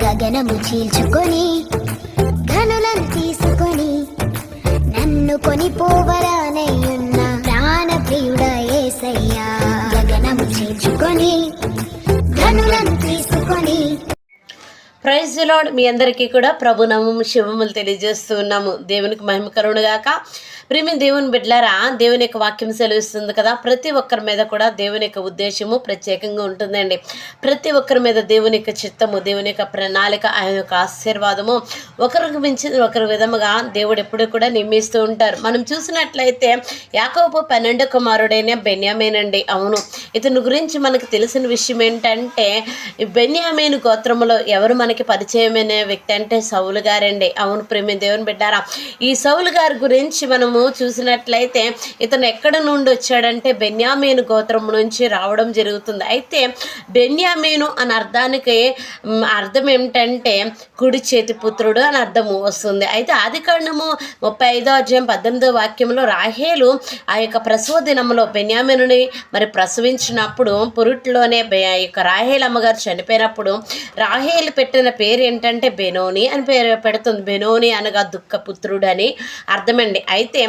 గగనము చీల్చుకొని ధనులను తీసుకొని నన్ను కొనిపోవరానయ్యున్న ప్రాణ ప్రియుడా యేసయ్యా. గగనము చీల్చుకొని ధనులను తీసుకొని. Praise the lord. మీ అందరికీ కూడా ప్రభు నామము శుభములు తెలియజేస్తూ ఉన్నాము. దేవునికి మహిమ కలుగునుగాక. ప్రియమైన దేవుని బిడ్డలారా, దేవుని యొక్క వాక్యం సెలవిస్తుంది కదా, ప్రతి ఒక్కరి మీద కూడా దేవుని యొక్క ఉద్దేశము ప్రత్యేకంగా ఉంటుందండి. ప్రతి ఒక్కరి మీద దేవుని యొక్క చిత్తము, దేవుని యొక్క ప్రణాళిక, ఆయన యొక్క ఆశీర్వాదము ఒకరికి మించి ఒకరి విధముగా దేవుడు ఎప్పుడు కూడా నియమిస్తూ ఉంటారు. మనం చూసినట్లయితే యాకోబు 12 కుమారుడైన బెన్యామీనండి. అవును, ఇతని గురించి మనకు తెలిసిన విషయం ఏంటంటే, బెన్యామీను గోత్రములో ఎవరు మనకి పరిచయమైన వ్యక్తి అంటే సౌలు గారండి. అవును ప్రియమైన దేవుని బిడ్డారా, ఈ సౌలు గారి గురించి మనము చూసినట్లయితే ఇతను ఎక్కడ నుండి వచ్చాడంటే బెన్యామీను గోత్రం నుంచి రావడం జరుగుతుంది. అయితే బెన్యామీను అని అర్థం ఏమిటంటే కుడి చేతి పుత్రుడు అని అర్థము వస్తుంది. అయితే ఆదికాండము 35వ అధ్యాయం 18వ వాక్యంలో రాహేలు ఆ యొక్క ప్రసవ దినంలో బెన్యామీనుని మరి ప్రసవించినప్పుడు పురుట్లోనే యొక్క రాహేలు అమ్మగారు చనిపోయినప్పుడు రాహేలు పెట్టిన పేరు ఏంటంటే బెనోని అని పేరు పెడుతుంది. బెనోని అనగా దుఃఖపుత్రుడు అని అర్థమండి. అయితే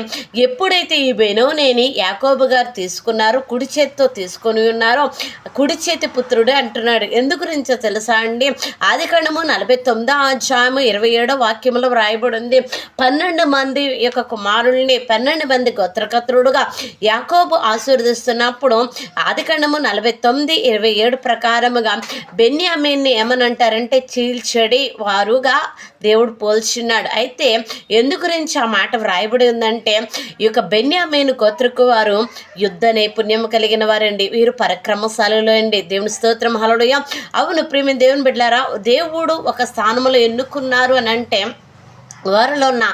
ఎప్పుడైతే ఈ బెనోనేని యాకోబు గారు తీసుకున్నారో, కుడి చేతితో తీసుకొని ఉన్నారో, కుడి చేతి పుత్రుడు అంటున్నాడు. ఎందు గురించో తెలుసా అండి? ఆదికాండము 49వ అధ్యాయము 27వ వాక్యంలో వ్రాయబడి ఉంది. 12 మంది యొక్క కుమారుల్ని 12 మంది గోత్రకర్తలుగా యాకోబు ఆశీర్వదిస్తున్నప్పుడు ఆదికాండము 49:27 ప్రకారముగా బెన్యామీన్ని ఏమనంటారంటే చీల్చడి వారుగా దేవుడు పోల్చున్నాడు. అయితే ఎందు గురించి ఆ మాట వ్రాయబడి ఉందంటే, ఈ యొక్క బెన్యామీను గోత్రకు వారు యుద్ధ నైపుణ్యం కలిగిన వారండి. వీరు పరాక్రమశాలులు అండి. దేవుని స్తోత్రం, హల్లెలూయా. అవును ప్రియమైన దేవుని బిడ్డలారా, దేవుడు ఒక స్థానంలో ఎన్నుకున్నారు అని అంటే వారిలో ఉన్న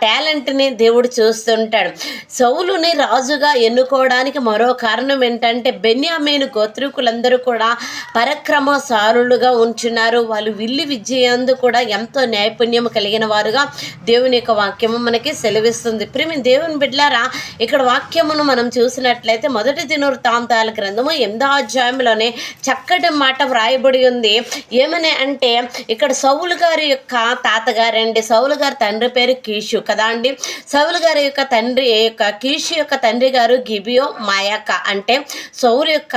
టాలెంట్ని దేవుడు చూస్తుంటాడు. సౌలుని రాజుగా ఎన్నుకోవడానికి మరో కారణం ఏంటంటే బెన్యామీను గోత్రికులందరూ కూడా పరాక్రమశాలులుగా ఉంచున్నారు. వాళ్ళు విల్లు విద్యందు కూడా ఎంతో నైపుణ్యం కలిగిన వారుగా దేవుని యొక్క వాక్యము మనకి సెలవిస్తుంది. ప్రియమైన దేవుని బిడ్డలారా, ఇక్కడ వాక్యమును మనం చూసినట్లయితే 1 దినవృత్తాంతాల గ్రంథము 8వ అధ్యాయంలోనే చక్కటి మాట వ్రాయబడి ఉంది. ఏమని అంటే, ఇక్కడ సౌలు గారి యొక్క తాతగారండి, సౌలు గారి తండ్రి పేరు కీషు కదా అండి. సౌలు గారి యొక్క కీషు యొక్క తండ్రి గారు గిబియో మాయాక, అంటే సౌలు యొక్క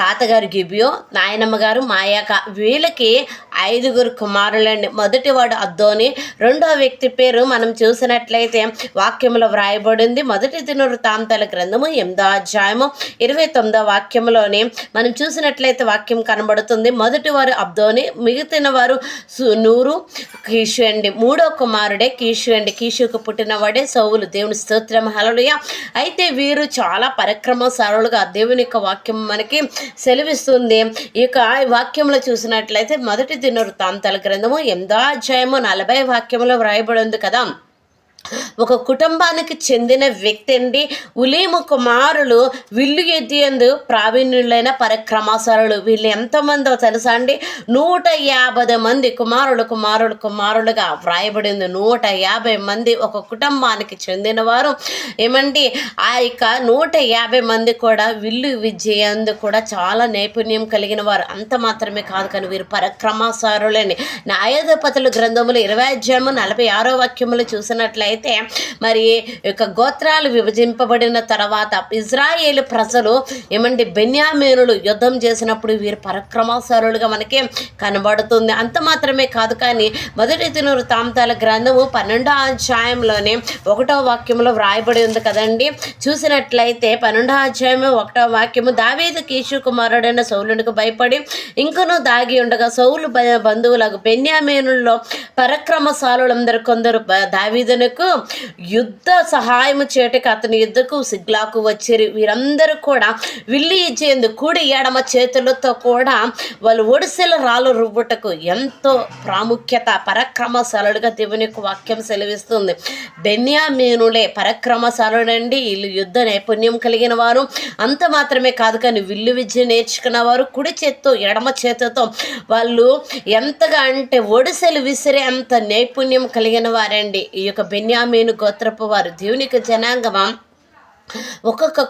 తాతగారు గిబియో, నాయనమ్మ గారు మాయాక. వీళ్ళకి 5 కుమారులండి. మొదటివాడు అద్దోని, రెండవ వ్యక్తి పేరు మనం చూసినట్లయితే వాక్యంలో వ్రాయబడింది. 1 దినవృత్తాంతాల గ్రంథము 8వ అధ్యాయము 29వ వాక్యంలోని మనం చూసినట్లయితే వాక్యం కనబడుతుంది. మొదటివారు అబ్దోని, మిగతా వారు నూరు, కీషు అండి. మూడో కుమారుడే కీషు అండి. కీషుకు పుట్టినవాడే సౌలు. దేవుని స్తోత్రం, హల్లెలూయా. అయితే వీరు చాలా పరాక్రమశాలులుగా దేవుని యొక్క వాక్యం మనకి సెలవిస్తుంది. ఈ యొక్క వాక్యంలో చూసినట్లయితే 1 దినవృత్తాంతాల గ్రంథము 8వ అధ్యాయము 40వ వాక్యంలో వ్రాయబడి ఉంది కదా. ఒక కుటుంబానికి చెందిన వ్యక్తి అండి. ఉలీము కుమారులు విల్లు ఎద్దియందు ప్రావీణ్యులైన పరాక్రమశాలులు. వీళ్ళు ఎంతమందో తెలుసా అండి? 150 మంది కుమారులుగా వ్రాయబడింది. 150 మంది ఒక కుటుంబానికి చెందిన వారు ఏమండి. ఆ యొక్క 150 మంది కూడా విల్లు విద్యందు కూడా చాలా నైపుణ్యం కలిగిన వారు. అంత మాత్రమే కాదు కానీ వీరు పరాక్రమశాలులని. న్యాయాధిపతుల గ్రంథములు 20వ అధ్యాయము 46వ వాక్యములు చూసినట్లయితే మరి యొక్క గోత్రాలు విభజింపబడిన తర్వాత ఇజ్రాయేలు ప్రజలు ఏమండి బెన్యామీనులు యుద్ధం చేసినప్పుడు వీరు పరాక్రమశాలులుగా మనకి కనబడుతుంది. అంత మాత్రమే కాదు కానీ 1 దినవృత్తాంతాల గ్రంథము 12వ అధ్యాయంలోనే 1వ వాక్యంలో వ్రాయబడి ఉంది కదండి. చూసినట్లయితే 12వ అధ్యాయము 1వ వాక్యము, దావీదు కీషు కుమారుడైన సౌలునికి భయపడి ఇంకనూ దాగి ఉండగా సౌలు బంధువులకు బెన్యామీనుల్లో పరాక్రమశాలులందరూ కొందరు దావీదునకు యుద్ధ సహాయము చేయటకు అతని యుద్ధకు సిగ్లాకు వచ్చేరి. వీరందరూ కూడా విల్లు ఇచ్చేందుకు కుడి ఎడమ చేతులతో కూడా వాళ్ళు ఒడిసెల రాళ్ళు రువ్వుటకు ఎంతో ప్రాముఖ్యత పరాక్రమశాలులుగా దేవుని యొక్క వాక్యం సెలవిస్తుంది. బెన్యామీనులే పరాక్రమశాలుడండి. వీళ్ళు యుద్ధ నైపుణ్యం కలిగిన వారు. అంత మాత్రమే కాదు కానీ విల్లు విద్య నేర్చుకున్న వారు. కుడి చేత్తో ఎడమ చేతితో వాళ్ళు ఎంతగా అంటే ఒడిసెలు విసిరే అంత నైపుణ్యం కలిగిన వారండి ఈ యొక్క బెన్యామీను గోత్రపు వారు. దేవునికి జనాంగమా ఒక్కొక్క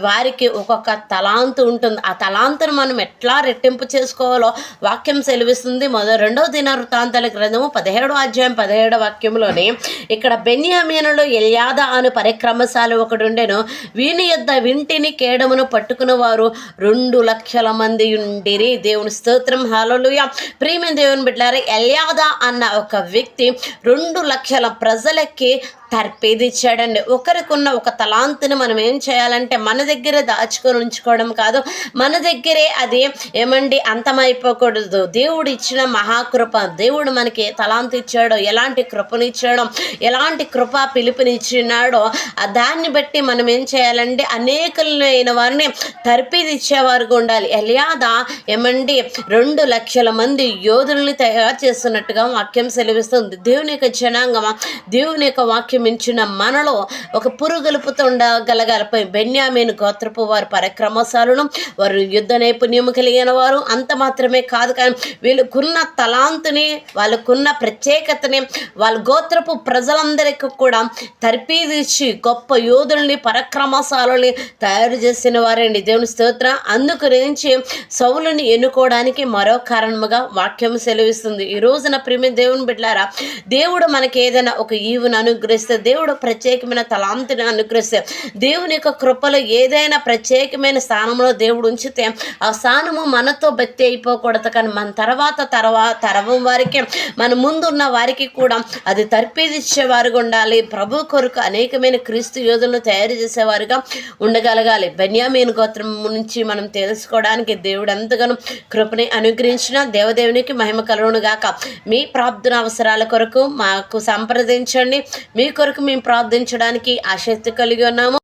వారికి ఒక్కొక్క తలాంతు ఉంటుంది. ఆ తలాంతును మనం ఎట్లా రెట్టింపు చేసుకోవాలో వాక్యం సెలవిస్తుంది. రెండవ దినవృత్తాంతాల గ్రంథము 17వ అధ్యాయం 17వ వాక్యంలోనే ఇక్కడ బెన్యామీనులో ఎల్యాదా అను పరిక్రమశాలి ఒకడుండెను. వీని యొద్ద వింటిని కేడమును పట్టుకున్న వారు 2 లక్షల మంది ఉండిరి. దేవుని స్తోత్రం, హల్లెలూయా. ప్రియమైన దేవుని బిడ్డలారా, ఎల్యాదా అన్న ఒక వ్యక్తి 2 లక్షల ప్రజలకి తర్పేదిచ్చాడండి. ఒకరికున్న ఒక తలాంతుని మనం ఏం చేయాలంటే మన దగ్గరే దాచుకొని ఉంచుకోవడం కాదు, మన దగ్గరే అది అంతమైపోకూడదు. దేవుడు ఇచ్చిన మహాకృప, దేవుడు మనకి తలాంతు ఇచ్చాడో, ఎలాంటి కృపనిచ్చాడో, ఎలాంటి కృప పిలుపునిచ్చినాడో దాన్ని బట్టి మనం ఏం చేయాలంటే అనేకులైన వారిని తర్పీదిచ్చేవారుగా ఉండాలి. ఎల్యాదా 2 లక్షల మంది యోధుల్ని తయారు చేస్తున్నట్టుగా వాక్యం సెలవిస్తుంది. దేవుని యొక్క జనాంగమా, దేవుని యొక్క వాక్యం మించిన మనలో ఒక పురుగలుపుతుండగలగాలి. బెన్యామీను గోత్రపు వారు పరాక్రమశాలును, వారు యుద్ధ నైపుణ్యము కలిగిన వారు. అంత మాత్రమే కాదు, కానీ వీళ్ళకున్న తలాంతుని, వాళ్ళకున్న ప్రత్యేకతని వాళ్ళ గోత్రపు ప్రజలందరికీ కూడా తర్పీదిచ్చి గొప్ప యోధుల్ని, పరాక్రమశాలుని తయారు చేసిన వారండి. దేవుని స్తోత్రం. అందుగురించి సౌలుని ఎన్నుకోవడానికి మరో కారణముగా వాక్యం సెలవిస్తుంది. ఈ రోజున ప్రియమైన దేవుని బిడ్డలారా, దేవుడు మనకి ఏదైనా ఒక ఈవును అనుగ్రహిస్తే, దేవుడు ప్రత్యేకమైన తలాంతుని అనుగ్రహిస్తే, దేవుని యొక్క కృపలో ఏదైనా ప్రత్యేకమైన స్థానంలో దేవుడు ఉంచితే ఆ స్థానము మనతో భక్తి అయిపోకూడదు, కానీ మన తర్వాత తరం వారికి, మన ముందున్న వారికి కూడా అది తర్పీదిచ్చేవారుగా ఉండాలి. ప్రభు కొరకు అనేకమైన క్రీస్తు యోధులను తయారు చేసేవారుగా ఉండగలగాలి. బెన్యామీను గోత్రం నుంచి మనం తెలుసుకోవడానికి దేవుడు ఎంతగానో కృపని అనుగ్రహించిన దేవదేవునికి మహిమ కలుగును గాక. మీ ప్రార్థన అవసరాల కొరకు మాకు సంప్రదించండి. మీ కొరకు మేము ప్రార్థించడానికి ఆసక్తి కలిగి ఉన్నాము.